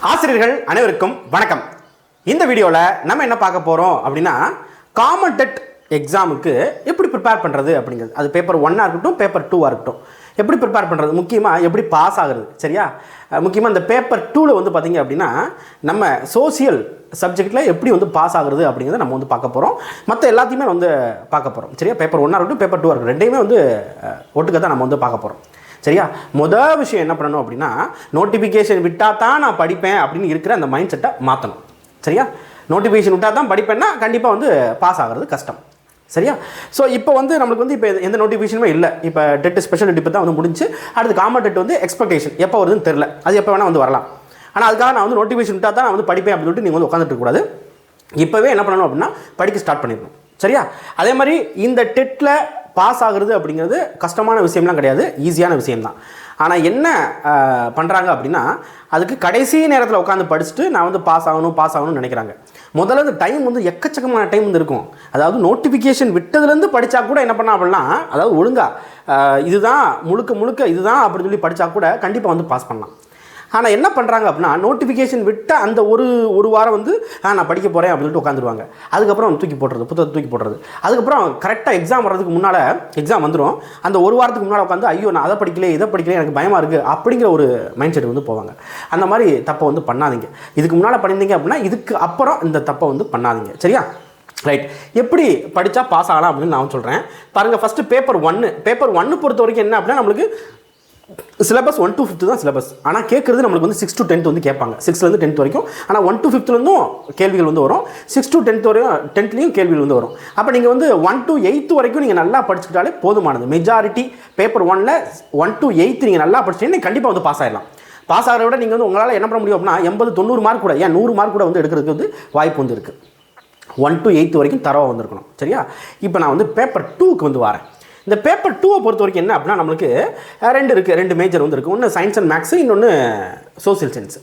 ஆசிரியர்கள் அனைவருக்கும் வணக்கம். இந்த வீடியோவில் நம்ம என்ன பார்க்க போகிறோம் அப்படின்னா, காமன் டெட் எக்ஸாமுக்கு எப்படி ப்ரிப்பேர் பண்ணுறது அப்படிங்கிறது. அது பேப்பர் 1 இருக்கட்டும், பேப்பர் 2 இருக்கட்டும், எப்படி ப்ரிப்பேர் பண்ணுறது, முக்கியமாக எப்படி பாஸ் ஆகுறது. சரியா? முக்கியமாக இந்த பேப்பர் 2ல் வந்து பார்த்திங்க அப்படின்னா, நம்ம சோசியல் சப்ஜெக்டில் எப்படி வந்து பாஸ் ஆகுறது அப்படிங்கிறத நம்ம வந்து பார்க்க போகிறோம். மற்ற எல்லாத்தையுமே வந்து பார்க்க போகிறோம். சரியா? பேப்பர் 1 இருக்கட்டும், பேப்பர் 2 இருக்கட்டும், ரெண்டையுமே வந்து ஒட்டுக்க தான் நம்ம வந்து பார்க்க போகிறோம். சரியா? முதல் விஷயம் என்ன பண்ணணும் அப்படின்னா, நோட்டிஃபிகேஷன் விட்டால் தான் நான் படிப்பேன் அப்படின்னு இருக்கிற அந்த மைண்ட் செட்டை மாற்றணும். சரியா? நோட்டிஃபிகேஷன் விட்டால் தான் படிப்பேன்னா கண்டிப்பாக வந்து பாஸ் ஆகிறது கஷ்டம். சரியா? ஸோ இப்போ வந்து நம்மளுக்கு வந்து இப்போ எந்த நோட்டிஃபிகேஷனுமே இல்லை. இப்போ டெட் ஸ்பெஷல் டெட் இப்போ தான் வந்து முடிஞ்சு, அடுத்து காமன் டெட் வந்து எக்ஸ்பெக்டேஷன் எப்போ வருதுன்னு தெரில. அது எப்போ வேணால் வந்து வரலாம். ஆனால் அதுக்காக நான் வந்து நோட்டிஃபிகேஷன் விட்டால் தான் நான் வந்து படிப்பேன் அப்படின்னு சொல்லிட்டு நீங்கள் வந்து உட்காந்துட்டு இருக்கக்கூடாது. இப்போவே என்ன பண்ணணும் அப்படின்னா, படிக்க ஸ்டார்ட் பண்ணிடணும். சரியா? அதே மாதிரி இந்த டெட்டில் பாஸ் ஆகுறது அப்படிங்கிறது கஷ்டமான விஷயம்லாம் கிடையாது, ஈஸியான விஷயம்தான். ஆனால் என்ன பண்ணுறாங்க அப்படின்னா, அதுக்கு கடைசி நேரத்தில் உட்காந்து படிச்சுட்டு நான் வந்து பாஸ் ஆகணும்னு நினைக்கிறாங்க. முதல்ல இந்த டைம் வந்து எக்கச்சக்கமான டைம் வந்து இருக்கும். அதாவது நோட்டிஃபிகேஷன் விட்டதுலேருந்து படித்தா கூட என்ன பண்ணா அப்படின்னா, அதாவது ஒழுங்காக இதுதான் முழுக்க இதுதான் அப்படின்னு சொல்லி படித்தா கூட கண்டிப்பாக வந்து பாஸ் பண்ணலாம். ஆனால் என்ன பண்ணுறாங்க அப்படின்னா, நோட்டிஃபிகேஷன் விட்ட அந்த ஒரு வாரம் வந்து நான் படிக்க போகிறேன் அப்படின்னு சொல்லிட்டு உட்காந்துருவாங்க. அதுக்கப்புறம் தூக்கி போடுறது, புத்தகத்தை தூக்கி போடுறது. அதுக்கப்புறம் கரெக்டாக எக்ஸாம் வர்றதுக்கு முன்னால், எக்ஸாம் வந்துடும், அந்த ஒரு வாரத்துக்கு முன்னால் உட்காந்து ஐயோ நான் அதை படிக்கல இதை படிக்கல எனக்கு பயமாக இருக்குது அப்படிங்கிற ஒரு மைண்ட் செட் வந்து போவாங்க. அந்த மாதிரி தப்பை வந்து பண்ணாதீங்க. இதுக்கு முன்னால் பண்ணியிருந்தீங்க அப்படின்னா இதுக்கு அப்புறம் இந்த தப்பை வந்து பண்ணாதீங்க. சரியா? ரைட். எப்படி படித்தா பாஸ் ஆகலாம் அப்படின்னு நான் சொல்கிறேன் பாருங்கள். ஃபஸ்ட்டு பேப்பர் 1 பொறுத்த வரைக்கும் என்ன அப்படின்னா, நம்மளுக்கு சிலபஸ் 1 to 5 தான் சிலபஸ். ஆனால் கேட்குறது நம்மளுக்கு வந்து 6 to 10 வந்து கேட்பாங்க. 6லேருந்து 10 வரைக்கும். ஆனால் 1 to 5லேருந்தும் கேள்விகள் வந்து வரும். 6 to 10 வரையும் 10லேயும் கேள்விகள் வந்து வரும். அப்போ நீங்கள் வந்து 1 to 8 வரைக்கும் நீங்கள் நல்லா படிச்சுக்கிட்டாலே போதுமானது. மெஜாரிட்டி பேப்பர் 1ல் 1 to 8 நீங்கள் நல்லா படிச்சிட்டீங்கன்னா நீங்கள் கண்டிப்பாக வந்து பாஸ் ஆகிடலாம். பாஸ் ஆகிறத விட நீங்கள் வந்து உங்களால் என்ன பண்ண முடியும் அப்படின்னா, 80-90 மார்க் கூட, ஏன் 100 மார்க் கூட வந்து எடுக்கிறதுக்கு வந்து வாய்ப்பு வந்து இருக்குது. 1 to 8 வரைக்கும் தரவாக வந்துருக்கணும். சரியா? இப்போ நான் வந்து பேப்பர் 2க்கு வந்து வரேன். இந்த பேப்பர் 2 பொறுத்த வரைக்கும் என்ன அப்படின்னா, நம்மளுக்கு ரெண்டு மேஜர் வந்து இருக்குது. ஒன்று சயின்ஸ் அண்ட் மேக்ஸு, இன்னொன்று சோசியல் சயின்ஸ்.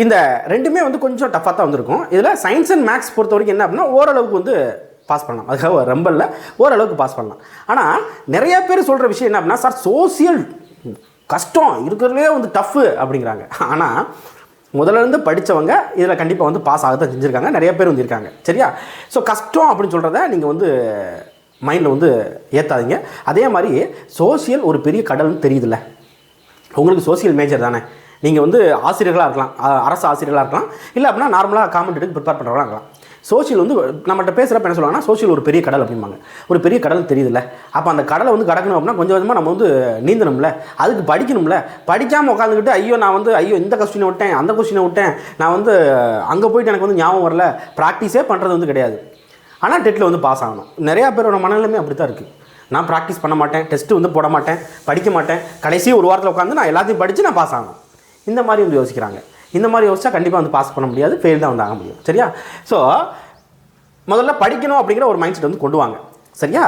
இந்த ரெண்டுமே வந்து கொஞ்சம் டஃப்பாக தான் வந்துருக்கும். இதில் சயின்ஸ் அண்ட் மேக்ஸ் பொறுத்த வரைக்கும் என்ன அப்படின்னா, ஓரளவுக்கு வந்து பாஸ் பண்ணலாம். அதுக்காக ரொம்ப இல்லை, ஓரளவுக்கு பாஸ் பண்ணலாம். ஆனால் நிறைய பேர் சொல்கிற விஷயம் என்ன அப்படின்னா, சார் சோசியல் கஷ்டம் இருக்கிறதுலே வந்து டஃப்பு அப்படிங்கிறாங்க. ஆனால் முதல்லேருந்து படித்தவங்க இதில் கண்டிப்பாக வந்து பாஸ் ஆக தான் செஞ்சுருக்காங்க. நிறைய பேர் வந்து இருக்காங்க. சரியா? ஸோ கஷ்டம் அப்படின்னு சொல்கிறத நீங்கள் வந்து மைண்டில் வந்து ஏற்றாதீங்க. அதே மாதிரி சோசியல் ஒரு பெரிய கடல்னு தெரியுதுல்ல, உங்களுக்கு சோசியல் மேஜர் தானே, நீங்கள் வந்து ஆசிரியர்களாக இருக்கலாம், அரசு ஆசிரியர்களாக இருக்கலாம், இல்லை அப்படின்னா நார்மலாக காம்படிட்டிவ் ப்ரிப்பேர் பண்ணுறவங்களாக இருக்கலாம். சோசியல் வந்து நம்மகிட்ட பேசுகிறப்ப என்ன சொல்லுவாங்கன்னா, சோசியல் ஒரு பெரிய கடல் அப்படிம்பாங்க. ஒரு பெரிய கடல் தெரியுதுல்ல, அப்போ அந்த கடலை வந்து கடக்கணும் அப்படின்னா கொஞ்சம் கொஞ்சமாக நம்ம வந்து நீந்தணும்ல, அதுக்கு படிக்கணும்ல. படிக்காமல் உட்காந்துக்கிட்டு ஐயோ இந்த கொஸ்டினை விட்டேன், அந்த கொஸ்டினை விட்டேன், நான் வந்து அங்கே போயிட்டு எனக்கு வந்து ஞாபகம் வரல, ப்ராக்டிஸே பண்ணுறது வந்து கிடையாது. ஆனால் டெட்டில் வந்து பாஸ் ஆகணும். நிறையா பேரோட மனநிலைமை அப்படி தான் இருக்குது. நான் ப்ராக்டிஸ் பண்ண மாட்டேன், டெஸ்ட்டு வந்து போட மாட்டேன், படிக்க மாட்டேன், கடைசி ஒரு வாரத்தில் உட்காந்து நான் எல்லாத்தையும் படித்து நான் பாஸ் ஆகணும், இந்த மாதிரி வந்து யோசிக்கிறாங்க. இந்த மாதிரி யோசிச்சா கண்டிப்பாக வந்து பாஸ் பண்ண முடியாது, ஃபெயில் தான் வந்து ஆக முடியும். சரியா? ஸோ முதல்ல படிக்கணும் அப்படிங்கிற ஒரு மைண்ட் செட் வந்து கொண்டு வாங்க. சரியா?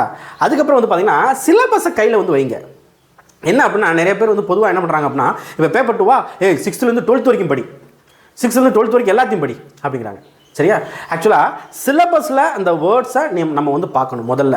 அதுக்கப்புறம் வந்து பார்த்திங்கன்னா, சிலபஸை கையில் வந்து வைங்க. என்ன அப்படின்னா, நிறைய பேர் வந்து பொதுவாக என்ன பண்ணுறாங்க அப்படின்னா, இப்போ பேப்பர் 2வா 6லேருந்து 12 வரைக்கும் படி, 6லேருந்து 12 வரைக்கும் எல்லாத்தையும் படி அப்படிங்கிறாங்க. சரியா? ஆக்சுவலாக சிலபஸில் அந்த வேர்ட்ஸை நம்ம வந்து பார்க்கணும் முதல்ல.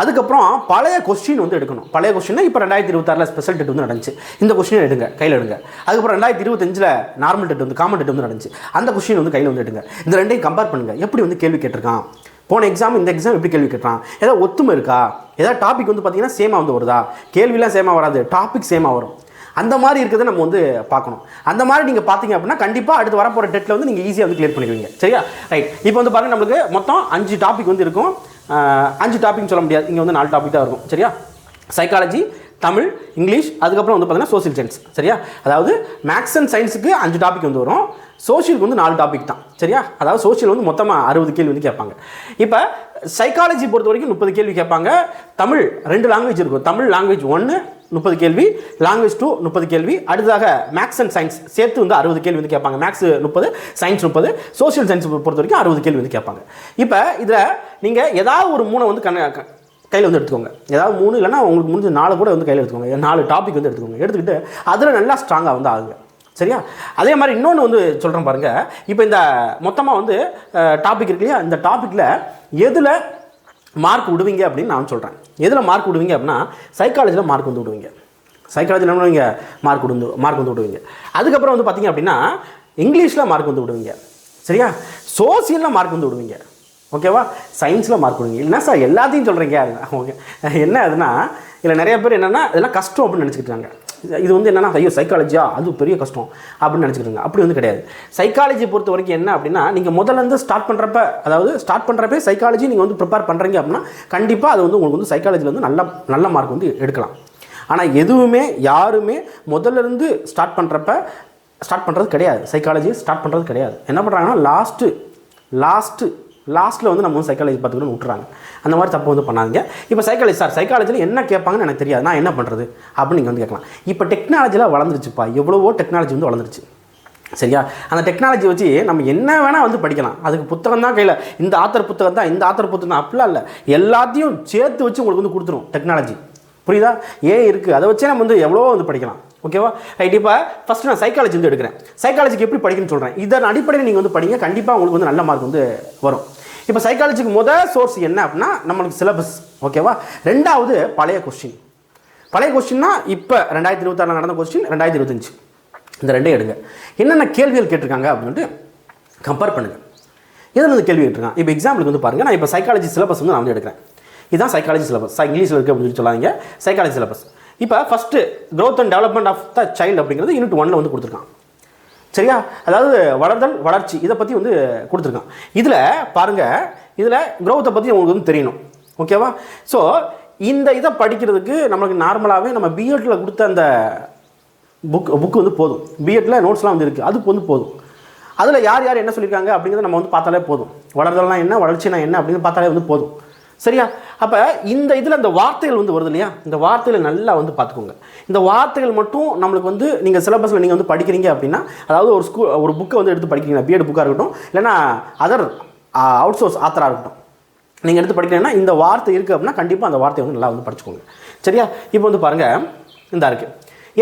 அதுக்கப்புறம் பழைய கொஸ்டின் வந்து எடுக்கணும். பழைய கொஸ்டின் இப்போ 2026 ஸ்பெஷல் டெட் வந்து நடந்துச்சு, இந்த கொஸ்டின் எடுங்க, கையில் எடுங்க. அதுக்கப்புறம் 2025 நார்மல் டெட் வந்து காமன் டெட் வந்து நடந்துச்சு, அந்த கொஸ்டின் வந்து கையில் வந்து எடுங்க. இந்த ரெண்டையும் கம்பேர் பண்ணுங்கள். எப்படி வந்து கேள்வி கேட்டிருக்கான், போன எக்ஸாம் இந்த எக்ஸாம் எப்படி கேள்வி கேட்குறான், ஏதாவது ஒத்துமை இருக்கா, ஏதாவது டாபிக் வந்து பார்த்திங்கன்னா சேமாக வந்து வருதா, கேள்விலாம் சேமாக வராது, டாபிக் சேமாக வரும். அந்த மாதிரி இருக்கிறத நம்ம வந்து பார்க்கணும். அந்த மாதிரி நீங்கள் பார்த்தீங்க அப்படின்னா கண்டிப்பாக அடுத்து வரப்போகிற டெட்டில் வந்து நீங்கள் ஈஸியாக வந்து கிளியர் பண்ணிடுவீங்க. சரியா? ரைட். இப்போ வந்து பாருங்கள், நம்மளுக்கு மொத்தம் 5 டாபிக் வந்து இருக்கும். 5 டாபிக்னு சொல்ல முடியாது, இங்கே வந்து 4 டாபிக் தான் இருக்கும். சரியா? சைக்காலஜி, தமிழ், இங்கிலீஷ், அதுக்கப்புறம் வந்து பார்த்தீங்கன்னா சோசியல் சயின்ஸ். சரியா? அதாவது மேக்ஸ் அண்ட் சயின்ஸுக்கு 5 டாபிக் வந்து வரும், சோஷியலுக்கு வந்து 4 டாபிக் தான். சரியா? அதாவது சோஷியல் வந்து மொத்தமாக 60 கேள்வி வந்து கேட்பாங்க. இப்போ சைக்காலஜி பொறுத்த வரைக்கும் 30 கேள்வி கேட்பாங்க. தமிழ் 2 லாங்குவேஜ் இருக்கும், தமிழ் லாங்குவேஜ் 1 30 கேள்வி, லாங்குவேஜ் 2 30 கேள்வி. அடுத்ததாக மேக்ஸ் அண்ட் சயின்ஸ் சேர்த்து வந்து 60 கேள்வி வந்து கேட்பாங்க. மேக்ஸ் 30, சயின்ஸ் 30, சோஷியல் சயின்ஸ் பொறுத்த வரைக்கும் 60 கேள்வி வந்து கேட்பாங்க. இப்போ இதில் நீங்கள் ஏதாவது ஒரு 3 வந்து கையில் வந்து எடுத்துக்கோங்க. ஏதாவது 3 இல்லைனா உங்களுக்கு முடிஞ்ச 4 கூட வந்து கையில் எடுத்துக்கோங்க. 4 டாபிக் வந்து எடுத்துக்கோங்க. எடுத்துக்கிட்டு அதில் நல்லா ஸ்ட்ராங்காக வந்து ஆகுங்க. சரியா? அதே மாதிரி இன்னொன்று வந்து சொல்கிறேன் பாருங்கள். இப்போ இந்த மொத்தமாக வந்து டாபிக் இருக்கு இல்லையா, இந்த டாப்பிக்கில் எதில் மார்க் விடுவீங்க அப்படின்னு நான் சொல்கிறேன். எதில் மார்க் விடுவீங்க அப்படின்னா, சைக்காலஜியில் மார்க் வந்து விடுவீங்க. சைக்காலஜியில் என்ன பண்ணுவீங்க, மார்க் வந்து விடுவீங்க. அதுக்கப்புறம் வந்து பார்த்திங்க அப்படின்னா, இங்கிலீஷில் மார்க் வந்து விடுவீங்க. சரியா? சோசியலில் மார்க் வந்து விடுவீங்க. ஓகேவா? சயின்ஸில் மார்க் விடுவீங்க. இல்லைனா சார் எல்லாத்தையும் சொல்கிறீங்க. ஓகே, என்ன அதுனா இல்லை நிறைய பேர் என்னென்னா இதெல்லாம் கஷ்டம் அப்படின்னு நினச்சிக்கிட்டாங்க. இது வந்து என்னென்னா ஐயோ சைக்காலஜியா அது பெரிய கஷ்டம் அப்படின்னு நினச்சிக்கிட்டாங்க. அப்படி வந்து கிடையாது. சைக்காலஜி பொறுத்த வரைக்கும் என்ன அப்படின்னா நீங்கள் முதல்லேருந்து ஸ்டார்ட் பண்ணுறப்ப சைக்காலஜி நீங்கள் வந்து ப்ரிப்பேர் பண்ணுறீங்க அப்படின்னா கண்டிப்பாக அது வந்து உங்களுக்கு வந்து சைக்காலஜியில் வந்து நல்ல மார்க் வந்து எடுக்கலாம். ஆனால் எதுவுமே யாருமே முதல்லேருந்து ஸ்டார்ட் பண்ணுறது கிடையாது. சைக்காலஜி ஸ்டார்ட் பண்ணுறது கிடையாது. என்ன பண்ணுறாங்கன்னா லாஸ்ட்டில் வந்து நம்ம வந்து சைக்காலஜி பார்த்துக்கணும்னு விட்டுறாங்க. அந்த மாதிரி தப்பு வந்து பண்ணாதீங்க. இப்போ சைக்காலஜியில் என்ன கேட்பாங்கன்னு எனக்கு தெரியாது, நான் என்ன பண்ணுறது அப்படின்னு நீங்கள் வந்து கேட்கலாம். இப்போ டெக்னாலஜிலாம் வளர்ந்துருச்சுப்பா, எவ்வளவோ டெக்னாலஜி வந்து வளர்ந்துருச்சு. சரியா? அந்த டெக்னாலஜி வச்சு நம்ம என்ன வேணால் வந்து படிக்கலாம். அதுக்கு புத்தகம் தான் கையில், இந்த ஆத்தர் புத்தகம் தான் அப்படிலாம் இல்லை, எல்லாத்தையும் சேர்த்து வச்சு உங்களுக்கு வந்து கொடுத்துரும் டெக்னாலஜி. புரியுதா? இருக்குது, அதை வச்சே நம்ம வந்து எவ்வளோ வந்து படிக்கலாம். ஓகேவா? ரைட். இப்போ ஃபஸ்ட்டு நான் சைக்காலஜி வந்து எடுக்கிறேன். சைக்காலஜிக்கு எப்படி படிக்கணும்னு சொல்கிறேன். இதன் அடிப்படையில் நீங்கள் வந்து படிங்க, கண்டிப்பாக உங்களுக்கு வந்து நல்ல மார்க் வந்து வரும். இப்போ சைக்காலஜிக்கு முதல் சோர்ஸ் என்ன அப்படின்னா நம்மளுக்கு சிலபஸ். ஓகேவா? ரெண்டாவது பழைய கொஸ்டின்னா இப்போ 2026 நடந்த கொஸ்டின், 2025 இந்த ரெண்டையும் எடுங்க. என்னென்ன கேள்விகள் கேட்டிருக்காங்க அப்படின்ட்டு கம்பேர் பண்ணுங்கள். இதில் வந்து கேள்வி கேட்டிருக்காங்க. இப்போ எக்ஸாம்பிளுக்கு வந்து பாருங்கள், நான் இப்போ சைக்காலஜி சிலபஸ் வந்து நான் வந்து எடுக்கிறேன். இதுதான் சைக்காலஜி சிலபஸ். இங்கிலீஷில் இருக்குது அப்படின்னு சொல்லாதீங்க. Psychology syllabus. இப்போ first growth and development of the child அப்படிங்கிறது யூனிட் 1 வந்து கொடுத்துருக்கான். சரியா? அதாவது வளர்ச்சி இதை பற்றி வந்து கொடுத்துருக்கான். இதில் பாருங்கள், இதில் growth பற்றி உங்களுக்கு வந்து தெரியணும். ஓகேவா? ஸோ இந்த இதை படிக்கிறதுக்கு நம்மளுக்கு நார்மலாகவே நம்ம பிஎட்டில் கொடுத்த அந்த புக்கு வந்து போதும். பிஎட்டில் நோட்ஸ்லாம் வந்து இருக்குது, அதுக்கு வந்து போதும். அதில் யார் என்ன சொல்லியிருக்காங்க அப்படிங்கிறத நம்ம வந்து பார்த்தாலே போதும். வளர்தல்னா என்ன, வளர்ச்சினா என்ன அப்படின்னு பார்த்தாலே வந்து போதும். சரியா? அப்போ இந்த இதில் இந்த வார்த்தைகள் வந்து வருது இல்லையா, இந்த வார்த்தைகள் நல்லா வந்து பார்த்துக்கோங்க. இந்த வார்த்தைகள் மட்டும் நம்மளுக்கு வந்து நீங்கள் சிலபஸில் நீங்கள் வந்து படிக்கிறீங்க அப்படின்னா, அதாவது ஒரு புக்கை வந்து எடுத்து படிக்கிறீங்க, பிஎட் புக்காக இருக்கட்டும், இல்லைனா அதர் அவுட் சோர்ஸ் ஆத்தராக இருக்கட்டும், நீங்கள் எடுத்து படிக்கிறீங்கன்னா இந்த வார்த்தை இருக்குது அப்படின்னா கண்டிப்பாக அந்த வார்த்தையை வந்து நல்லா வந்து படிச்சுக்கோங்க. சரியா? இப்போ வந்து பாருங்கள், இந்த இருக்குது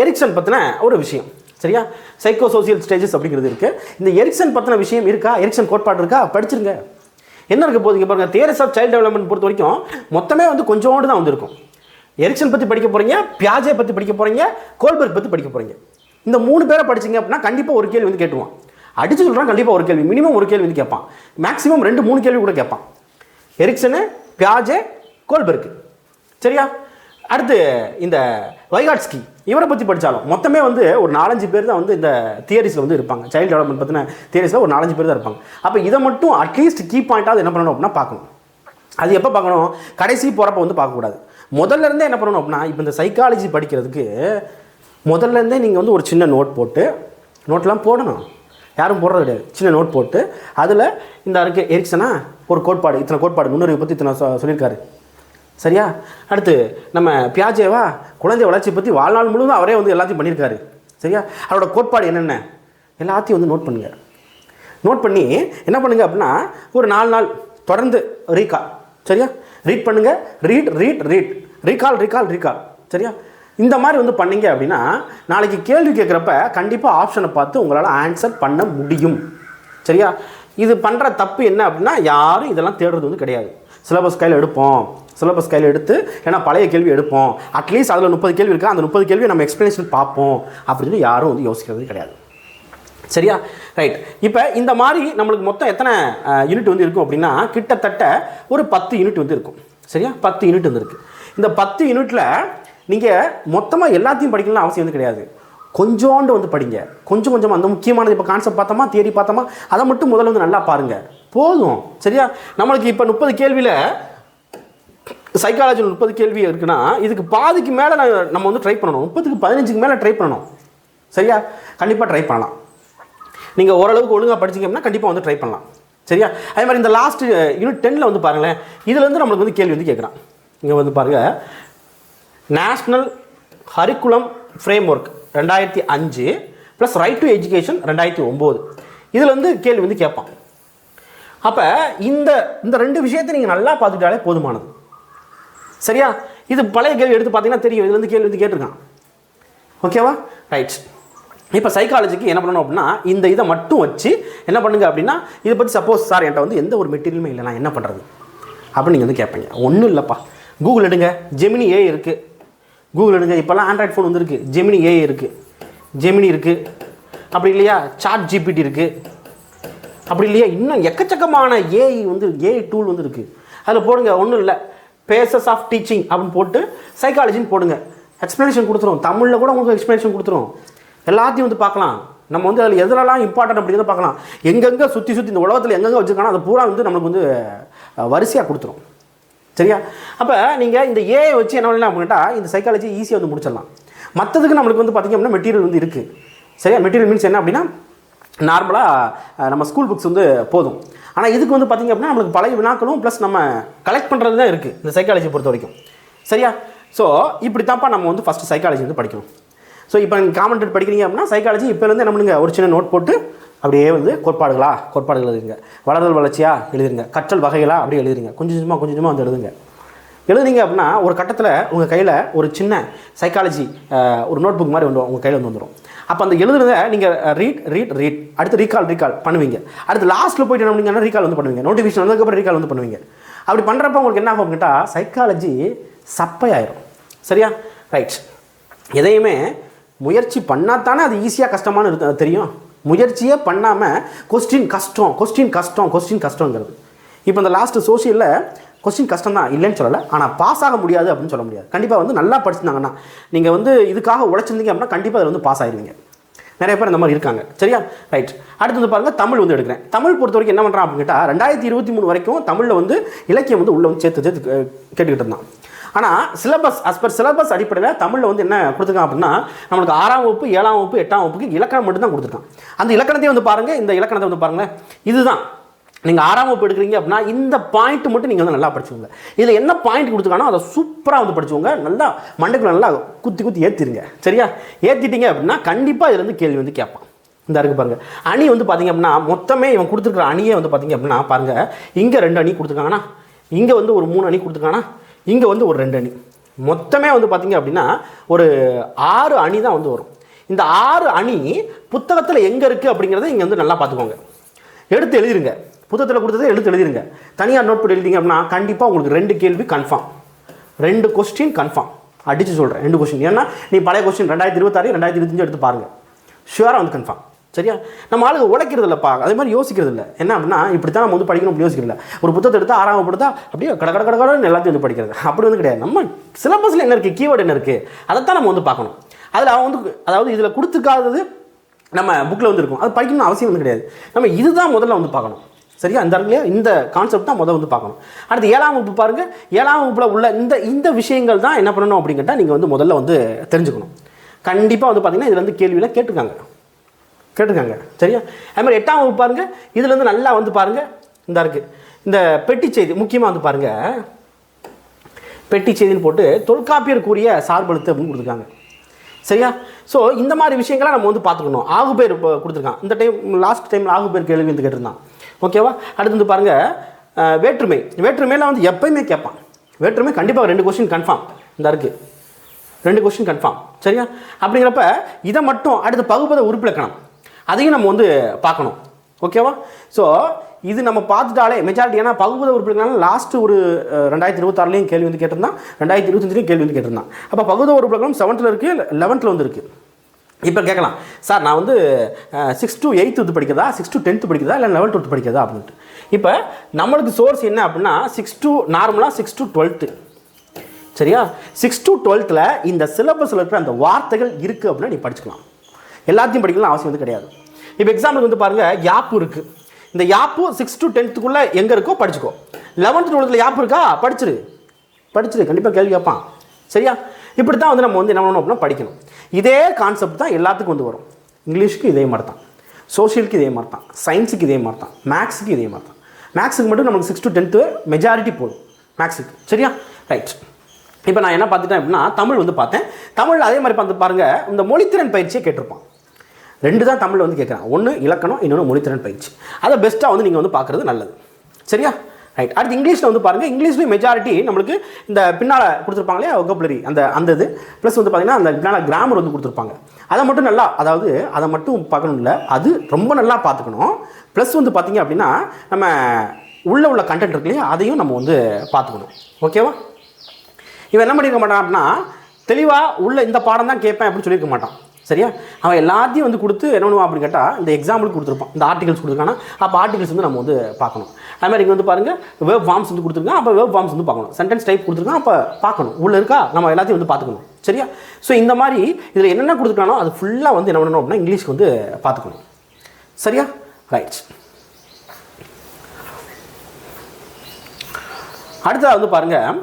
எரிக்சன் பற்றின ஒரு விஷயம். சரியா? சைக்கோ சோசியல் ஸ்டேஜஸ் அப்படிங்கிறது இருக்குது. இந்த எரிக்சன் பற்றின விஷயம் இருக்கா, எரிக்சன் கோட்பாடு இருக்கா, படிச்சிருங்க. என்ன இருக்க போகுது பாருங்க. தியரிஸ் ஆஃப் சைல்டு டெவலப்மெண்ட் பொறுத்த வரைக்கும் மொத்தமே வந்து கொஞ்சோண்டு தான் வந்திருக்கும். எரிக்சன் பற்றி படிக்க போகிறீங்க, பியாஜே பற்றி படிக்க போகிறீங்க, கோல்பர்க் பற்றி படிக்க போகிறீங்க. இந்த 3 பேரை படிச்சிங்க அப்படின்னா கண்டிப்பாக ஒரு கேள்வி வந்து கேட்டுருவான். அடிச்சு சொல்கிறான், கண்டிப்பாக ஒரு கேள்வி, மினிமம் ஒரு கேள்வி வந்து கேட்பான். மேக்ஸிமம் 2-3 கேள்வி கூட கேட்பான். எரிக்சனு, பியாஜே, கோல்பர்க். சரியா? அடுத்து இந்த வைகாட்ஸ்கி, இவரை பற்றி படித்தாலும் மொத்தமே வந்து ஒரு 4-5 பேர் தான் வந்து இந்த தியரிஸில் வந்து இருப்பாங்க. சைல்டு டெவலப்மெண்ட் பற்றின தியரிஸில் ஒரு 4-5 பேர் தான் இருப்பாங்க. அப்போ இதை மட்டும் அட்லீஸ்ட் கீ பாயிண்ட்டாவது என்ன பண்ணணும் அப்படின்னா பார்க்கணும். அது எப்போ பார்க்கணும்? கடைசி போகிறப்ப வந்து பார்க்கக்கூடாது. முதல்ல இருந்தே என்ன பண்ணணும் அப்படின்னா, இப்போ இந்த சைக்காலஜி படிக்கிறதுக்கு முதல்ல இருந்தே நீங்கள் வந்து ஒரு சின்ன நோட் போட்டு, நோட்லாம் போடணும், யாரும் போடுறது கிடையாது, சின்ன நோட் போட்டு அதில் இந்த இருக்குது எரிக்சனா ஒரு கோட்பாடு, இத்தனை கோட்பாடு, நுண்ணறிவை பற்றி இத்தனை சொல்லியிருக்காரு. சரியா? அடுத்து நம்ம பியாஜேவா குழந்தை வளர்ச்சி பற்றி வாழ்நாள் முழுவதும் அவரே வந்து எல்லாத்தையும் பண்ணியிருக்காரு. சரியா? அவரோட கோட்பாடு என்னென்ன எல்லாத்தையும் வந்து நோட் பண்ணுங்கள். நோட் பண்ணி என்ன பண்ணுங்கள் அப்படின்னா ஒரு 4 நாள் தொடர்ந்து ரீகால். சரியா? ரீட் பண்ணுங்கள், ரீகால். சரியா? இந்த மாதிரி வந்து பண்ணீங்க அப்படின்னா நாளைக்கு கேள்வி கேட்குறப்ப கண்டிப்பாக ஆப்ஷனை பார்த்து உங்களால் ஆன்சர் பண்ண முடியும். சரியா? இது பண்ணுற தப்பு என்ன அப்படின்னா யாரும் இதெல்லாம் தேடுறது வந்து கிடையாது. சிலபஸ் கையில் எடுத்து ஏன்னா பழைய கேள்வி எடுப்போம், அட்லீஸ்ட் அதில் 30 கேள்வி இருக்கா, அந்த 30 கேள்வியை நம்ம எக்ஸ்ப்ளனேஷன் பார்ப்போம் அப்படின்னு யாரும் வந்து யோசிக்கிறது கிடையாது. சரியா? ரைட். இப்போ இந்த மாதிரி நம்மளுக்கு மொத்தம் எத்தனை யூனிட் வந்து இருக்கும் அப்படின்னா கிட்டத்தட்ட ஒரு 10 யூனிட் வந்து இருக்கும். சரியா? 10 யூனிட் வந்து இருக்குது. இந்த 10 யூனிட்டில் நீங்கள் மொத்தமாக எல்லாத்தையும் படிக்கணும்னு அவசியம் வந்து கிடையாது. கொஞ்சோண்டு வந்து படிங்க, கொஞ்சம் அந்த முக்கியமானது. இப்போ கான்செப்ட் பார்த்தோமா, தியரி பார்த்தோமா, அதை மட்டும் முதல்ல வந்து நல்லா பாருங்கள், போதும். சரியா? நம்மளுக்கு இப்போ 30 கேள்வியில் சைக்காலஜியில் 30 கேள்வி இருக்குன்னா இதுக்கு பாதிக்கு மேலே நம்ம வந்து ட்ரை பண்ணணும். 30க்கு 15க்கு மேலே ட்ரை பண்ணணும். சரியா? கண்டிப்பாக ட்ரை பண்ணலாம். நீங்கள் ஓரளவுக்கு ஒழுங்காக படிச்சிங்க அப்படின்னா கண்டிப்பாக வந்து ட்ரை பண்ணலாம். சரியா? அதே மாதிரி இந்த லாஸ்ட் யூனிட் 10ல் வந்து பாருங்களேன், இதுலேருந்து நம்மளுக்கு வந்து கேள்வி வந்து கேட்குறான். இங்கே வந்து பாருங்கள், national curriculum frame work 2005 plus right to education 2009 இதில் வந்து கேள்வி வந்து கேட்பான். அப்போ இந்த 2 விஷயத்தை நீங்கள் நல்லா பார்த்துக்கிட்டாலே போதுமானது. சரியா? இது பழைய கேள்வி எடுத்து பார்த்தீங்கன்னா தெரியும், இதுலேருந்து கேள்வி வந்து கேட்டிருக்கான். ஓகேவா? ரைட். இப்போ சைக்காலஜிக்கு என்ன பண்ணணும் அப்படின்னா இந்த இதை மட்டும் வச்சு என்ன பண்ணுங்க அப்படின்னா இதை பற்றி சப்போஸ் சார் என்கிட்ட வந்து எந்த ஒரு மெட்டீரியலுமே இல்லை, நான் என்ன பண்ணுறது அப்படின்னு நீங்கள் வந்து கேட்பீங்க. ஒன்றும் இல்லைப்பா, கூகுள் எடுங்க, ஜெமினி ஏ இருக்குது, கூகுள் எடுங்க. இப்போல்லாம் ஆண்ட்ராய்ட் ஃபோன் வந்துருக்கு, ஜெமினி ஏ இருக்குது, ஜெமினி இருக்குது, அப்படி இல்லையா சாட் ஜிபிடி இருக்குது, அப்படி இல்லையா இன்னும் எக்கச்சக்கமான ஏஐ வந்து ஏஐ டூல் வந்து இருக்குது. அதில் போடுங்க, ஒன்றும் இல்லை, பேசஸ் ஆஃப் டீச்சிங் அப்படின்னு போட்டு சைக்காலஜின்னு போடுங்க, எக்ஸ்ப்ளனேஷன் கொடுத்துரும். தமிழில் கூட உங்களுக்கு எக்ஸ்ப்ளனேஷன் கொடுத்துரும். எல்லாத்தையும் வந்து பார்க்கலாம். நம்ம வந்து அதில் எதெல்லாம் இம்பார்ட்டன்ட் அப்படிங்கிறத பார்க்கலாம். எங்கெங்கே சுற்றி இந்த உலகத்தில் எங்கெங்கே வச்சுருக்கானோ அதை பூரா வந்து நம்மளுக்கு வந்து வரிசையாக கொடுத்துரும். சரியா? அப்போ நீங்கள் இந்த ஏஐ வச்சு என்ன பண்ணலாம் அப்படின்னா இந்த சைக்காலஜி ஈஸியாக வந்து முடிச்சிடலாம். மற்றதுக்கு நம்மளுக்கு வந்து பார்த்திங்க அப்படின்னா மெட்டீரியல் வந்து இருக்குது. சரியா? மெட்டீரியல் மீன்ஸ் என்ன அப்படின்னா நார்மலாக நம்ம ஸ்கூல் புக்ஸ் வந்து போதும். ஆனால் இதுக்கு வந்து பார்த்திங்க அப்படின்னா நம்மளுக்கு பழைய வினாக்களும் ப்ளஸ் நம்ம கலெக்ட் பண்ணுறது தான் இருக்குது இந்த சைக்காலஜி பொறுத்த வரைக்கும். சரியா? ஸோ இப்படி தான்ப்பா நம்ம வந்து ஃபஸ்ட்டு சைக்காலஜி வந்து படிக்கணும். ஸோ இப்போ நீங்கள் காமெண்ட் படிக்கிறீங்க அப்படின்னா சைக்காலஜி இப்போலேருந்து என்ன பண்ணுங்க, ஒரு சின்ன நோட் போட்டு அப்படியே வந்து கோட்பாடுகள் எழுதுங்க, வளர்தல் வளர்ச்சியாக எழுதுங்க, கற்றல் வகைகளாக அப்படியே எழுதுங்க, கொஞ்சம் கொஞ்சமாக வந்து எழுதுனீங்க அப்படின்னா ஒரு கட்டத்தில் உங்கள் கையில் ஒரு சின்ன சைக்காலஜி ஒரு நோட் புக் மாதிரி வந்து உங்கள் கையில் வந்து வந்துடும். அப்போ அந்த எழுதுறதை நீங்கள் ரீட் அடுத்து ரீகால் பண்ணுவீங்க. அடுத்து லாஸ்ட்டில் போய்ட்டு என்ன பண்ணீங்கன்னா ரீகால் வந்து பண்ணுவீங்க. நோட்டிஃபிகேஷன் வந்ததுக்கப்புறம் ரீகால் வந்து பண்ணுவீங்க. அப்படி பண்ணுறப்ப உங்களுக்கு என்ன ஆகும் கேட்டால் சைக்காலஜி சப்பையாயிரும். சரியா? ரைட். எதையுமே முயற்சி பண்ணால் தானே அது ஈஸியாக கஷ்டமானு தெரியும். முயற்சியே பண்ணாமல் கொஸ்டின் கஷ்டங்கிறது. இப்போ இந்த லாஸ்ட்டு சோஷியலில் கொஸ்டின் கஷ்டம் தான், இல்லைன்னு சொல்லலை. ஆனால் பாஸ் ஆக முடியாது அப்படின்னு சொல்ல முடியாது. கண்டிப்பாக வந்து நல்லா படிச்சிருந்தாங்கன்னா நீங்கள் வந்து இதுக்காக உழைச்சிருந்தீங்க அப்படின்னா கண்டிப்பாக அதில் வந்து பாஸ் ஆகிடுவீங்க. நிறைய பேர் இந்த மாதிரி இருக்காங்க. சரியா? ரைட். அடுத்து வந்து பாருங்கள், தமிழ் வந்து எடுக்கிறேன். தமிழ் பொறுத்த வரைக்கும் என்ன பண்ணுறான் அப்படின்னு கேட்டால் 2023 வரைக்கும் தமிழில் வந்து இலக்கியம் வந்து உள்ளே வந்து சேர்த்து கேட்டுக்கிட்டு இருந்தான். ஆனால் சிலபஸ் அடிப்படையில் தமிழில் வந்து என்ன கொடுத்துருக்கான் அப்படின்னா நம்மளுக்கு 6ஆம் வகுப்பு 7ஆம் வகுப்பு 8ஆம் வகுப்புக்கு இலக்கணம் மட்டும் தான் கொடுத்துருக்கான். அந்த இலக்கணத்தையும் வந்து பாருங்கள், இந்த இலக்கணத்தை வந்து பாருங்களேன். இதுதான் நீங்கள் 6ஆம் வகுப்பு எடுக்கிறீங்க அப்படின்னா இந்த பாயிண்ட் மட்டும் நீங்கள் வந்து நல்லா படிச்சுக்கோங்க. இதில் என்ன பாயிண்ட் கொடுத்துருக்கானோ அதை சூப்பராக வந்து படிச்சுக்கோங்க. நல்லா மண்டைக்குள்ள நல்லா குத்தி ஏற்றிடுங்க. சரியா? ஏற்றிட்டீங்க அப்படின்னா கண்டிப்பாக இதுலேருந்து கேள்வி வந்து கேட்பான். இந்த இருக்குது பாருங்கள், அணி வந்து பார்த்திங்க அப்படின்னா மொத்தமே இவன் கொடுத்துருக்குற அணியே வந்து பார்த்திங்க அப்படின்னா பாருங்கள், இங்கே 2 அணி கொடுத்துருக்காங்கன்னா, இங்கே வந்து ஒரு 3 அணி கொடுத்துருக்காங்கன்னா, இங்கே வந்து ஒரு 2 அணி, மொத்தமே வந்து பார்த்திங்க அப்படின்னா ஒரு 6 அணி தான் வந்து வரும். இந்த 6 அணி புத்தகத்தில் எங்கே இருக்குது அப்படிங்கிறத இங்கே வந்து நல்லா பார்த்துக்கோங்க. எடுத்து எழுதிருங்க. புத்தகத்தில் கொடுத்ததை எழுதிருங்க. தனியாக நோட் பண்ணி எழுதிங்க அப்படின்னா கண்டிப்பாக உங்களுக்கு 2 கேள்வி கன்ஃபார்ம், 2 கொஸ்டின் கன்ஃபார்ம். அடித்து சொல்கிறேன் 2 கொஸ்டின். ஏன்னா நீ பழைய கொஸ்டின் 2026 2025 எடுத்து பாருங்கள், ஷுவராக வந்து கன்ஃபார்ம். சரியா? நம்ம ஆளுங்க உழைக்கிறது இல்லைப்பா, அதே மாதிரி யோசிக்கிறது இல்லை. என்ன அப்படின்னா இப்படி தான் நம்ம வந்து படிக்கணும், அப்படி யோசிக்கிறதில்ல. ஒரு புத்தகத்தை எடுத்தால் 6ஆம் வகுப்பு எடுத்தால் அப்படியே கடன்னு எல்லாத்தையும் வந்து படிக்கிறது அப்படி வந்து கிடையாது. நம்ம சிலபஸில் என்ன இருக்குது, கீவேர்டு என்ன இருக்குது, அதைத்தான் நம்ம வந்து பார்க்கணும். அதில் அவன் வந்து அதாவது இதில் கொடுத்துக்காதது நம்ம புக்கில் வந்து இருக்கும், அது படிக்கணும்னு அவசியம் வந்து கிடையாது. நம்ம இதுதான் முதல்ல வந்து பார்க்கணும். சரியா? இந்த இடத்துல இந்த கான்செப்ட் தான் முதல்ல வந்து பார்க்கணும். அடுத்து 7ஆம் வகுப்பு பாருங்கள், 7ஆம் வகுப்பில் உள்ள இந்த விஷயங்கள் தான் என்ன பண்ணணும் அப்படின்னு கேட்டால் நீங்கள் வந்து முதல்ல வந்து தெரிஞ்சுக்கணும். கண்டிப்பாக வந்து பார்த்தீங்கன்னா இதில் வந்து கேள்வியில் கேட்டிருக்காங்க. சரியா? அது மாதிரி 8ஆம் வகுப்பு பாருங்கள், இதில் வந்து நல்லா வந்து பாருங்கள், இந்த இருக்குது இந்த பெட்டி செய்தி முக்கியமாக வந்து பாருங்கள், பெட்டி செய்தின்னு போட்டு தொல்காப்பியர் கூறிய சார்பெழுத்து அப்படின்னு கொடுத்துருக்காங்க. சரியா? ஸோ இந்த மாதிரி விஷயங்கள்லாம் நம்ம வந்து பார்த்துக்கணும். ஆகுபேர் கொடுத்துருக்கான். இந்த லாஸ்ட் டைமில் ஆகுபேர் கேள்வி வந்து கேட்டிருந்தான். ஓகேவா? அடுத்து வந்து பாருங்கள் வேற்றுமையில் வந்து எப்பயுமே கேட்பான். வேற்றுமை கண்டிப்பாக 2 கொஸ்டின் கன்ஃபார்ம். இந்த இருக்குது 2 கொஸ்டின் கன்ஃபார்ம். சரியா? அப்படிங்கிறப்ப இதை மட்டும் அடுத்து பகுபத உறுப்பிலக்கணம் அதையும் நம்ம வந்து பார்க்கணும். ஓகேவா? ஸோ இது நம்ம பார்த்துட்டாலே மெஜாரிட்டி. ஏன்னா பகுபத உறுப்பிலக்கணம் லாஸ்ட்டு ஒரு 2026 கேள்வி வந்து கேட்டிருந்தான், 2025 கேள்வி வந்து கேட்டிருந்தான். அப்போ பகுபத உறுப்பிலக்கணம் 7th இருக்குது, 11th வந்து இருக்குது. இப்போ கேட்கலாம், சார் நான் வந்து 6 to 8 வந்து படிக்கிறதா, 6 to 10th படிக்கிறதா, இல்லை 11th 12th படிக்கிறதா அப்படின்ட்டு. இப்போ நம்மளுக்கு சோர்ஸ் என்ன அப்படின்னா 6 to 12th. சரியா? 6 to 12th இந்த சிலபஸில் இருக்கிற அந்த வார்த்தைகள் இருக்குது அப்படின்னா நீ படிச்சுக்கலாம். எல்லாத்தையும் படிக்கலாம் அவசியம் வந்து கிடையாது. இப்போ எக்ஸாம்பிளுக்கு வந்து பாருங்கள், யாப்பு இருக்குது. இந்த யாப்பு 6 to 10th எங்கே இருக்கோ படிச்சுக்கோ. 11th 12th யாப்பு இருக்கா, படிச்சிரு கண்டிப்பாக கேள்வி கேட்பான். சரியா? இப்படி தான் வந்து நம்ம வந்து என்ன பண்ணணும் அப்படின்னா படிக்கணும். இதே கான்செப்ட் தான் எல்லாத்துக்கும் வந்து வரும். இங்கிலீஷுக்கு இதே மாதிரி தான், சோஷியலுக்கு இதே மாதிரி தான், சயின்ஸுக்கு இதே மாதிரி தான், மேக்ஸுக்கு இதே மாதிரி தான். மேக்ஸுக்கு மட்டும் நமக்கு 6 to 10th மெஜாரிட்டி போதும் மேக்ஸுக்கு. சரியா? ரைட். இப்போ நான் என்ன பார்த்துட்டேன் அப்படின்னா தமிழ் வந்து பார்த்தேன். தமிழ் அதே மாதிரி பார்த்து பாருங்கள், இந்த மொழித்திறன் பயிற்சியை கேட்டிருப்பான். 2 தான் தமிழில் வந்து கேட்குறான். ஒன்று இலக்கணம், இன்னொன்று மொழித்திறன் பயிற்சி. அதை பெஸ்ட்டாக வந்து நீங்கள் வந்து பார்க்குறது நல்லது. சரியா? ரைட். அடுத்து இங்கிலீஷில் வந்து பாருங்கள், இங்கிலீஷ்லேயும் மெஜாரிட்டி நம்மளுக்கு இந்த பின்னால் கொடுத்துருப்பாங்களே வொக்காபுலரி அந்த இது ப்ளஸ் வந்து பார்த்திங்கன்னா அந்த பின்னால் கிராமர் வந்து கொடுத்துருப்பாங்க. அதை மட்டும் நல்லா, அதாவது அதை மட்டும் பார்க்கணும் இல்லை, அது ரொம்ப நல்லா பார்த்துக்கணும். ப்ளஸ் வந்து பார்த்திங்க அப்படின்னா நம்ம உள்ள கண்டென்ட் இருக்கு இல்லையா, அதையும் நம்ம வந்து பார்த்துக்கணும். ஓகேவா? இவன் என்ன பண்ணியிருக்க மாட்டான் அப்படின்னா தெளிவாக உள்ள இந்த பாடம் தான் கேட்பேன் அப்படின்னு சொல்லியிருக்க மாட்டான். சரியா? அவன் எல்லாத்தையும் வந்து கொடுத்து என்ன பண்ணுவான் அப்படின்னு கேட்டால் இந்த எக்ஸாம்பிளுக்கு கொடுத்துருப்பான், இந்த ஆர்டிகல்ஸ் கொடுத்துருக்கானா, அப்போ ஆர்டிகல்ஸ் வந்து நம்ம வந்து பார்க்கணும். அது மாதிரி இங்கே வந்து பாருங்கள் வேர்ப் ஃபார்ம்ஸ் வந்து கொடுத்துருக்கான், அப்போ வேர்ப் ஃபார்ம்ஸ் வந்து பார்க்கணும். சென்டென்ஸ் டைப் கொடுத்துருக்கான், அப்போ பார்க்கணும் உள்ளே இருக்கா, நம்ம எல்லாத்தையும் வந்து பார்த்துக்கணும். சரியா? ஸோ இந்த மாதிரி இதில் என்னென்ன கொடுத்துருக்கானோ அது ஃபுல்லாக வந்து என்ன பண்ணணும் அப்படின்னா இங்கிலீஷ்க்கு வந்து பார்த்துக்கணும். சரியா? ரைட். அடுத்ததாக வந்து பாருங்கள்,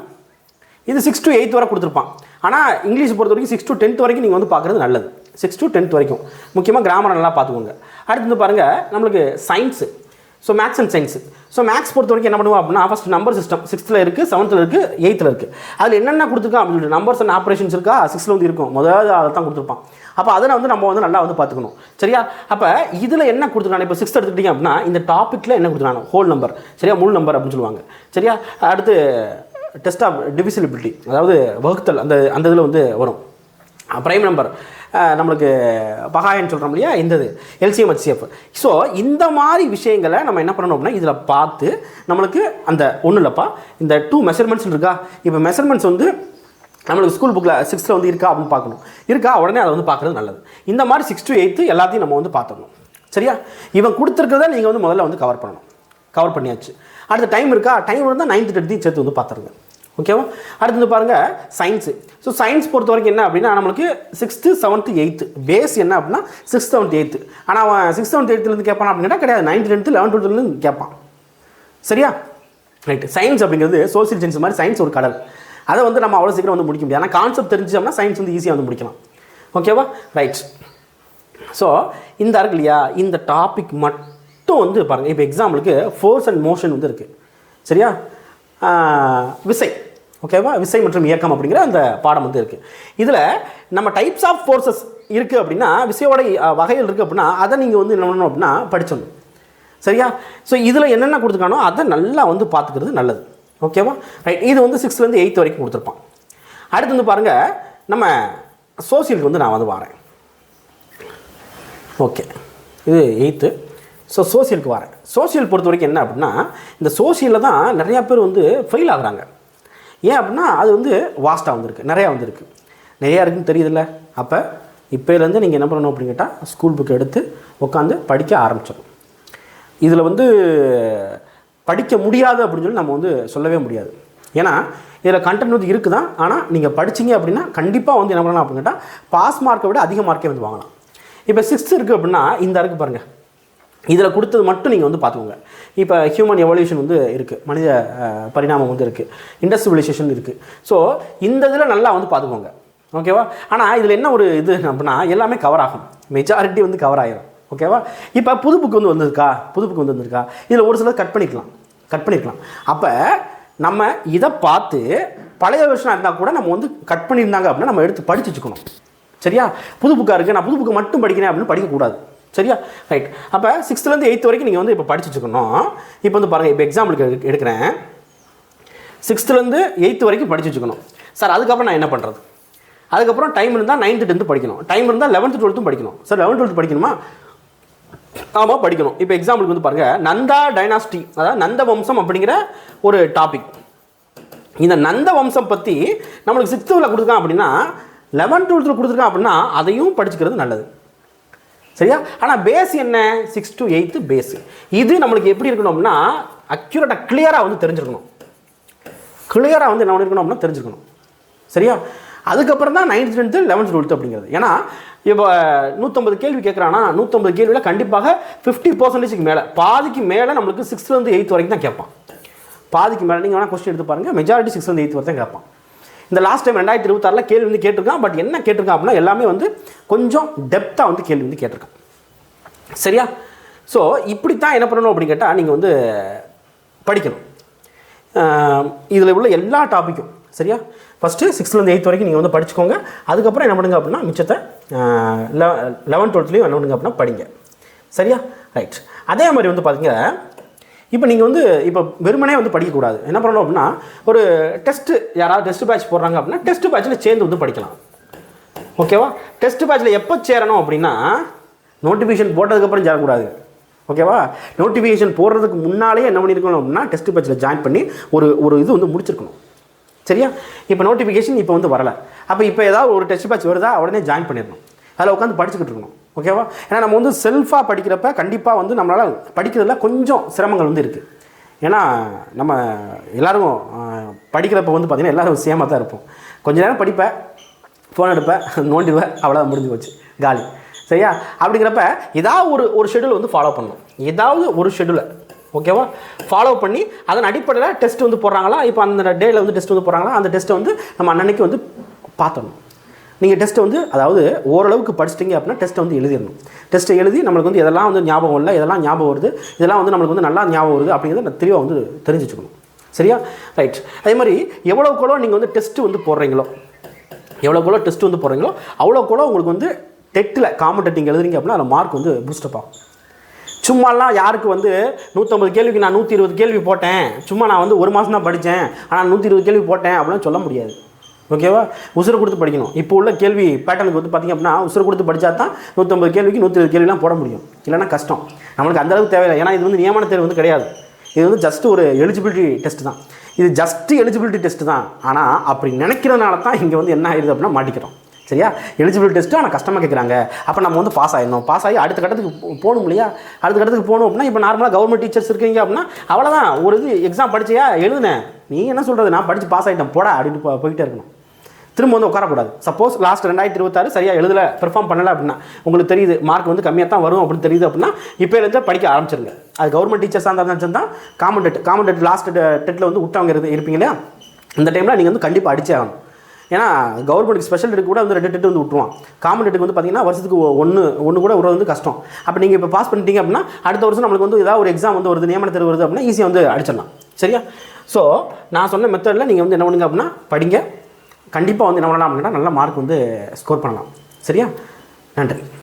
இது 6 to 8 வரை கொடுத்துருப்பான். ஆனால் இங்கிலீஷ் பொறுத்த வரைக்கும் 6 to 10 வரைக்கும் நீங்கள் வந்து பார்க்குறது நல்லது. 6 to 10 வரைக்கும் முக்கியமாக கிராமர் நல்லா பார்த்துக்கோங்க. அடுத்து வந்து பாருங்கள் நம்மளுக்கு science, so maths and science. So maths பொறுத்த வரைக்கும் என்ன பண்ணுவோம் அப்படின்னா ஃபஸ்ட் நம்பர் சிஸ்டம் 6th இருக்குது, 7th இருக்குது, 8th இருக்குது. அதில் என்னென்ன கொடுத்துருக்கா அப்படின்னு சொல்லிட்டு நம்பர்ஸ் அண்ட் ஆப்ரேஷன்ஸ் இருக்கா 6th வந்து இருக்கும், முதல்ல அதை தான் கொடுத்துருப்பான். அப்போ அதை வந்து நம்ம வந்து நல்லா வந்து பார்த்துக்கணும். சரியா? அப்போ இதில் என்ன கொடுத்துருக்காங்க, இப்போ 6th எடுத்துக்கிட்டீங்க அப்படின்னா இந்த டாப்பிக்கில் என்ன கொடுத்துருக்காங்க, ஹோல் நம்பர், சரியா, முழு நம்பர் அப்படின்னு சொல்லுவாங்க. சரியா? அடுத்து டெஸ்ட் ஆஃப் டிவிசிபிலிட்டி, அதாவது வகுத்தல், அந்த இதில் வந்து வரும். ப்ரைம் நம்பர் நம்மளுக்கு பகாயன்னு சொல்கிறோம் இல்லையா, இந்த இது எல்சிஎம் ஹெச்சிஎஃப். ஸோ இந்த மாதிரி விஷயங்களை நம்ம என்ன பண்ணணும் அப்படின்னா இதில் பார்த்து நம்மளுக்கு அந்த ஒன்றும் இல்லைப்பா இந்த 2 மெஷர்மெண்ட்ஸ் இருக்கா, இப்போ மெஷர்மெண்ட்ஸ் வந்து நம்மளுக்கு ஸ்கூல் புக்கில் 6th வந்து இருக்கா அப்படின்னு பார்க்கணும். இருக்கா உடனே அதை வந்து பார்க்குறது நல்லது. இந்த மாதிரி 6 to 8 எல்லாத்தையும் நம்ம வந்து பார்த்துக்கணும். சரியா? இவன் கொடுத்துருக்கிறத நீங்கள் வந்து முதல்ல வந்து கவர் பண்ணணும். கவர் பண்ணியாச்சு. அடுத்த டைம் இருக்கா, டைம் இருந்தால் 9th 10th சேர்த்து வந்து பார்த்துருங்க. ஓகேவா? அடுத்து வந்து பாருங்கள் சயின்ஸு. ஸோ சயின்ஸ் பொறுத்த வரைக்கும் என்ன அப்படின்னா நம்மளுக்கு 6th 7th 8th பேஸ் என்ன அப்படின்னா 6th 7th 8th. ஆனால் அவன் 6th 7th 8th கேட்பான் அப்படின்னா கிடையாது, 9th 10th 11th 12th கேட்பான். சரியா? ரைட்டு. சயின்ஸ் அப்படிங்கிறது சோசியல் சயின்ஸ் மாதிரி சயின்ஸ் ஒரு கடல். அதை வந்து நம்ம அவ்வளோ சீக்கிரம் வந்து முடிக்க முடியாது. ஆனால் கான்செப்ட் தெரிஞ்சோம்னா சயின்ஸ் வந்து ஈஸியாக வந்து முடிக்கலாம். ஓகேவா? ரைட். ஸோ இந்த இருக்கு இல்லையா, இந்த டாபிக் மட்டும் வந்து பாருங்கள். இப்போ எக்ஸாம்பிளுக்கு ஃபோர்ஸ் அண்ட் மோஷன் வந்து இருக்குது. சரியா? விசை. ஓகேவா? விசை மற்றும் இயக்கம் அப்படிங்கிற அந்த பாடம் வந்து இருக்குது. இதில் நம்ம டைப்ஸ் ஆஃப் ஃபோர்ஸஸ் இருக்குது அப்படின்னா விசையோட வகைகள் இருக்குது அப்படின்னா அதை நீங்கள் வந்து என்ன பண்ணணும் அப்படின்னா படிச்சிடணும். சரியா? ஸோ இதில் என்னென்ன கொடுத்துருக்கானோ அதை நல்லா வந்து பார்த்துக்கிறது நல்லது. ஓகேவா? ரைட். இது வந்து 6th 8th வரைக்கும் கொடுத்துருப்பான். அடுத்து வந்து பாருங்கள் நம்ம சோசியலுக்கு வந்து நான் வந்து வரேன். ஓகே, இது 8th. ஸோ சோசியலுக்கு வரேன். சோசியல் பொறுத்த வரைக்கும் என்ன அப்படின்னா இந்த சோசியலில் தான் நிறையா பேர் வந்து ஃபெயில் ஆகுறாங்க. ஏன் அப்படின்னா அது வந்து வாஸ்ட்டாக வந்துருக்கு, நிறையா வந்துருக்கு, நிறையா இருக்குன்னு தெரியுதில்ல. அப்போ இப்போலேருந்து நீங்கள் என்ன பண்ணணும் அப்படின்னு கேட்டால் ஸ்கூல் புக் எடுத்து உட்காந்து படிக்க ஆரம்பிச்சிடும். இதில் வந்து படிக்க முடியாது அப்படின்னு சொல்லி நம்ம வந்து சொல்லவே முடியாது. ஏன்னா இதில் கண்டென்ட் வந்து இருக்குது தான். ஆனால் நீங்கள் படிச்சிங்க அப்படின்னா கண்டிப்பாக வந்து என்ன பண்ணலாம் அப்படின்னு கேட்டால் பாஸ் மார்க்கை விட அதிக மார்க்கே வந்து வாங்கலாம். இப்போ 6th இருக்குது அப்படின்னா இந்த இருக்குது பாருங்கள், இதில் கொடுத்தது மட்டும் நீங்கள் வந்து பார்த்துக்கோங்க. இப்போ ஹியூமன் எவல்யூஷன் வந்து இருக்குது, மனித பரிணாமம் வந்து இருக்குது, இண்டஸ்ட்ரியலைசேஷன் இருக்குது. ஸோ இந்த இதில் நல்லா வந்து பார்த்துக்கோங்க. ஓகேவா? ஆனால் இதில் என்ன ஒரு இது அப்படின்னா எல்லாமே கவர் ஆகும், மெஜாரிட்டி வந்து கவர் ஆகிடும். ஓகேவா? இப்போ புது புக்கு வந்து வந்திருக்கா, புது புக்கு வந்து வந்திருக்கா, இதில் ஒரு சிலர் கட் பண்ணிக்கலாம். அப்போ நம்ம இதை பார்த்து பழைய வருஷனாக இருந்தால் கூட நம்ம வந்து கட் பண்ணியிருந்தாங்க அப்படின்னா நம்ம எடுத்து படித்து வச்சுக்கணும். சரியா? புது புக்காக இருக்குது, நான் புது புக்கு மட்டும் படிக்கிறேன் அப்படின்னு படிக்கக்கூடாது. சரியா? ரைட். அப்போ 6th 8th வரைக்கும் நீங்கள் வந்து இப்போ படிச்சு வச்சுக்கணும். இப்போ வந்து பாருங்கள், இப்போ எக்ஸாம்பிளுக்கு எடுக்கிறேன். 6th 8th வரைக்கும் படிச்சு வச்சுக்கணும் சார். அதுக்கப்புறம் நான் என்ன பண்ணுறது? அதுக்கப்புறம் டைம் இருந்தால் 9th 10th படிக்கணும், டைம் இருந்தால் 11th 12th படிக்கணும். சார் 11th 12th படிக்கணுமா? ஆமாம் படிக்கணும். இப்போ எக்ஸாம்பிளுக்கு வந்து பாருங்கள், நந்தா டைனாஸ்டி, அதாவது நந்த வம்சம் அப்படிங்கிற ஒரு டாபிக். இந்த நந்த வம்சம் பற்றி நம்மளுக்கு 6th கொடுத்துருக்கான் அப்படின்னா 11th 12th கொடுத்துருக்கான் அப்படின்னா அதையும் படிச்சுக்கிறது நல்லது. சரியா? ஆனால் பேஸ் என்ன, 6 to 8th பேஸு. இது நம்மளுக்கு எப்படி இருக்கணும்னா அக்யூரேட்டாக கிளியராக வந்து தெரிஞ்சிருக்கணும். கிளியராக வந்து என்ன பண்ணிருக்கணும் அப்படின்னா தெரிஞ்சுக்கணும். சரியா? அதுக்கப்புறம் தான் 9th 10th 11th 12th அப்படிங்கிறது. ஏன்னா இப்போ 150 கேள்வி கேட்குறான்னா 150 கேள்வியில் கண்டிப்பாக 50% மேலே, பாதிக்கு மேலே நம்மளுக்கு 6th 8th வரைக்கும் தான் கேட்பான். பாதிக்கு மேலே நீங்கள் வேணால் கொஸ்டின் எடுத்து பாருங்கள், மெஜாரிட்டி 6th 8th வரை தான் கேட்பான். இந்த லாஸ்ட் டைம் 2026 கேள்வி வந்து கேட்டிருக்கான். பட் என்ன கேட்டிருக்கான் அப்படின்னா எல்லாமே வந்து கொஞ்சம் டெப்த்தாக வந்து கேள்வி வந்து கேட்டிருக்கான். சரியா? ஸோ இப்படித்தான் என்ன பண்ணணும் அப்படின்னு கேட்டால் நீங்கள் வந்து படிக்கணும் இதில் உள்ள எல்லா டாப்பிக்கும். சரியா? ஃபஸ்ட்டு 6th 8th வரைக்கும் நீங்கள் வந்து படிச்சுக்கோங்க. அதுக்கப்புறம் என்ன பண்ணுங்க அப்படின்னா மிச்சத்தை 11th 12thலையும் என்ன பண்ணுங்க அப்படின்னா படிங்க. சரியா? ரைட். அதே மாதிரி வந்து பார்த்தீங்க, இப்போ நீங்கள் வந்து இப்போ வெறுமனே வந்து படிக்கக்கூடாது. என்ன பண்ணணும் அப்படின்னா ஒரு டெஸ்ட்டு, யாராவது டெஸ்ட் பேட்ச் போடுறாங்க அப்படின்னா டெஸ்ட் பேட்சில் சேர்ந்து வந்து படிக்கலாம். ஓகேவா? டெஸ்ட் பேட்சில் எப்போ சேரணும் அப்படின்னா நோட்டிஃபிகேஷன் போட்டதுக்கப்புறம் சேரக்கூடாது. ஓகேவா? நோட்டிஃபிகேஷன் போடுறதுக்கு முன்னாலே என்ன பண்ணியிருக்கணும் அப்படின்னா டெஸ்ட் பேட்சில் ஜாயின் பண்ணி ஒரு இது வந்து முடிச்சிருக்கணும். சரியா? இப்போ நோட்டிஃபிகேஷன் இப்போ வந்து வரலை. அப்போ இப்போ ஏதாவது ஒரு டெஸ்ட் பேட்ச் வருதா உடனே ஜாயின் பண்ணிடணும். அதில் உட்காந்து படிச்சுக்கிட்டு இருக்கணும். ஓகேவா? ஏன்னா நம்ம வந்து செல்ஃபாக படிக்கிறப்ப கண்டிப்பாக வந்து நம்மளால் படிக்கிறதுல கொஞ்சம் சிரமங்கள் வந்து இருக்குது. ஏன்னா நம்ம எல்லோரும் படிக்கிறப்ப வந்து பார்த்திங்கன்னா எல்லோரும் சேமாக தான் இருப்போம். கொஞ்ச நேரம் படிப்பேன், ஃபோன் எடுப்பேன், நோண்டிடுவேன், அவ்வளோ முடிஞ்சு போச்சு, காலி. சரியா? அப்படிங்கிறப்ப ஏதாவது ஒரு ஷெடியூல் வந்து ஃபாலோ பண்ணணும். ஏதாவது ஒரு ஷெடியூலை ஓகேவா ஃபாலோ பண்ணி அதன் அடிப்படையில் டெஸ்ட் வந்து போடுறாங்களா, இப்போ அந்த டேயில் வந்து டெஸ்ட் வந்து போடுறாங்களா, அந்த டெஸ்ட்டை வந்து நம்ம அன்னன்னைக்கு வந்து பார்த்தணும். நீங்கள் டெஸ்ட்டை வந்து அதாவது ஓரளவுக்கு படிச்சிட்டிங்க அப்படின்னா டெஸ்ட்டை வந்து எழுதிடணும். டெஸ்ட்டை எழுதி நம்மளுக்கு வந்து எதெல்லாம் வந்து ஞாபகம் இல்லை, இதெல்லாம் ஞாபகம் வருது, இதெல்லாம் வந்து நம்மளுக்கு வந்து நல்லா ஞாபகம் வருது அப்படிங்கிறத தெளிவாக வந்து தெரிஞ்சு வச்சுக்கணும். சரியா? ரைட். அதே மாதிரி எவ்வளோக்கெவ்வளோ நீங்கள் வந்து டெஸ்ட்டு வந்து போடுறீங்களோ, எவ்வளோக்கெவ்வளோ டெஸ்ட் வந்து போடுறீங்களோ அவ்வளோக்கெவ்வளோ உங்களுக்கு வந்து டெட்டில் காமன் டெட்டிங் எழுதுறீங்க அப்படின்னா அதில் மார்க் வந்து பூஸ்டப் ஆகும். சும்மாலாம் யாருக்கு வந்து 150 கேள்விக்கு நான் 120 கேள்வி போட்டேன், சும்மா நான் வந்து ஒரு மாதம் தான் படித்தேன் ஆனால் 120 கேள்வி போட்டேன் அப்படிலாம் சொல்ல முடியாது. ஓகேவா? உசுறு கொடுத்து படிக்கணும். இப்போ உள்ள கேள்வி பேட்டர்னுக்கு வந்து பார்த்திங்க அப்படின்னா உசுறு கொடுத்து படித்தா தான் 150 கேள்விக்கு 120 கேள்விலாம் போட முடியும். இல்லைனா கஷ்டம். நம்மளுக்கு அந்தளவுக்கு தேவையில்லை. ஏன்னா இது வந்து நியமன தேர்வு வந்து கிடையாது. இது வந்து ஜஸ்ட் ஒரு எலிஜிபிலிட்டி டெஸ்ட் தான். இது ஜஸ்ட் எலிஜிபிலிட்டி டெஸ்ட் தான். ஆனால் அப்படி நினைக்கிறதுனால தான் இங்கே வந்து என்ன ஆயிடுது அப்படின்னா மாட்டிக்கிறோம். சரியா? எலிஜிபிலிட்டி டெஸ்ட்டு ஆனால் கஷ்டமாக கேட்குறாங்க. அப்போ நம்ம வந்து பாஸ் ஆகிடணும். பாஸ் ஆகி அடுத்த கட்டத்துக்கு போகணும் இல்லையா? அடுத்த கட்டத்துக்கு போகணும் அப்படின்னா இப்போ நார்மலாக கவர்மெண்ட் டீச்சர்ஸ் இருக்கீங்க அப்படின்னா அவ்வளோதான். ஒரு இது எக்ஸாம் படிச்சியா எழுதுனேன், நீ என்ன சொல்கிறது, நான் படித்து பாஸ் ஆகிட்டேன் போடா அப்படின்னு போய்கிட்டே இருக்கணும். திரும்ப வந்து உட்காரக்கூடாது. சப்போஸ் லாஸ்ட் 2026 சரியாக எழுதலை, பெர்ஃபார்ம் பண்ணலை அப்படின்னா உங்களுக்கு தெரியுது மார்க் வந்து கம்மியாக தான் வரும் அப்படின்னு தெரியுது அப்படின்னா இப்போலேருந்து படிக்க ஆரம்பிச்சிருங்க. அது கவர்மெண்ட் டீச்சர்ஸாக இருந்தாலும் தான் காமன் டெட் லாஸ்ட் டெட்டில் வந்து விட்டவங்க இருப்பீங்க இல்லையா? இந்த டைமில் நீங்கள் வந்து கண்டிப்பாக அடிச்சே ஆகணும். ஏன்னா கவர்மெண்ட்டுக்கு ஸ்பெஷல் டெட் கூட வந்து 2 டெட் வந்து விட்டுருவான். காமன் டெட்டுக்கு வந்து பார்த்திங்கன்னா வருஷத்துக்கு ஒன்று கூட விடுறது வந்து கஷ்டம். அப்போ நீங்கள் இப்போ பாஸ் பண்ணிட்டீங்க அப்படின்னா அடுத்த வருஷம் நம்மளுக்கு வந்து ஏதாவது ஒரு எக்ஸாம் வந்து வருது, நியமன தேர்வு வருது அப்படின்னா ஈஸியாக வந்து அடிச்சிடலாம். சரியா? ஸோ நான் சொன்ன மெத்தடில் நீங்கள் வந்து என்ன பண்ணுங்க அப்படின்னா படிங்க. கண்டிப்பாக வந்து என்ன பண்ணலாம் அப்படின்னா நல்ல மார்க் வந்து ஸ்கோர் பண்ணலாம். சரியா? நன்றி.